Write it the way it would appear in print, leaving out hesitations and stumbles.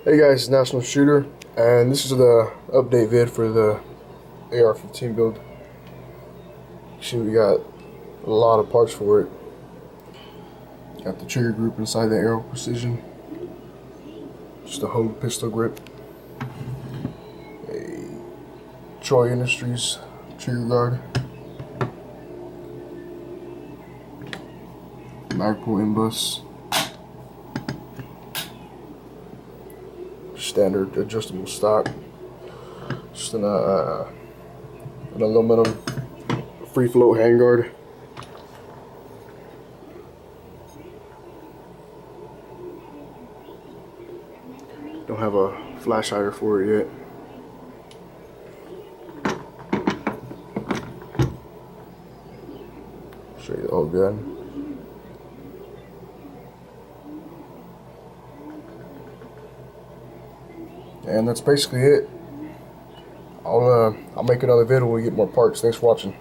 Hey guys, it's National Shooter, and this is the update vid for the AR-15 build. See, we got a lot of parts for it. Got the trigger group inside the Aero Precision, just a Hogue pistol grip, a Troy Industries trigger guard, Magpul inbus, standard adjustable stock, just an aluminum free float handguard. Don't have a flash hider for it yet. Show you the whole gun. And that's basically it. I'll make another video when we get more parts. Thanks for watching.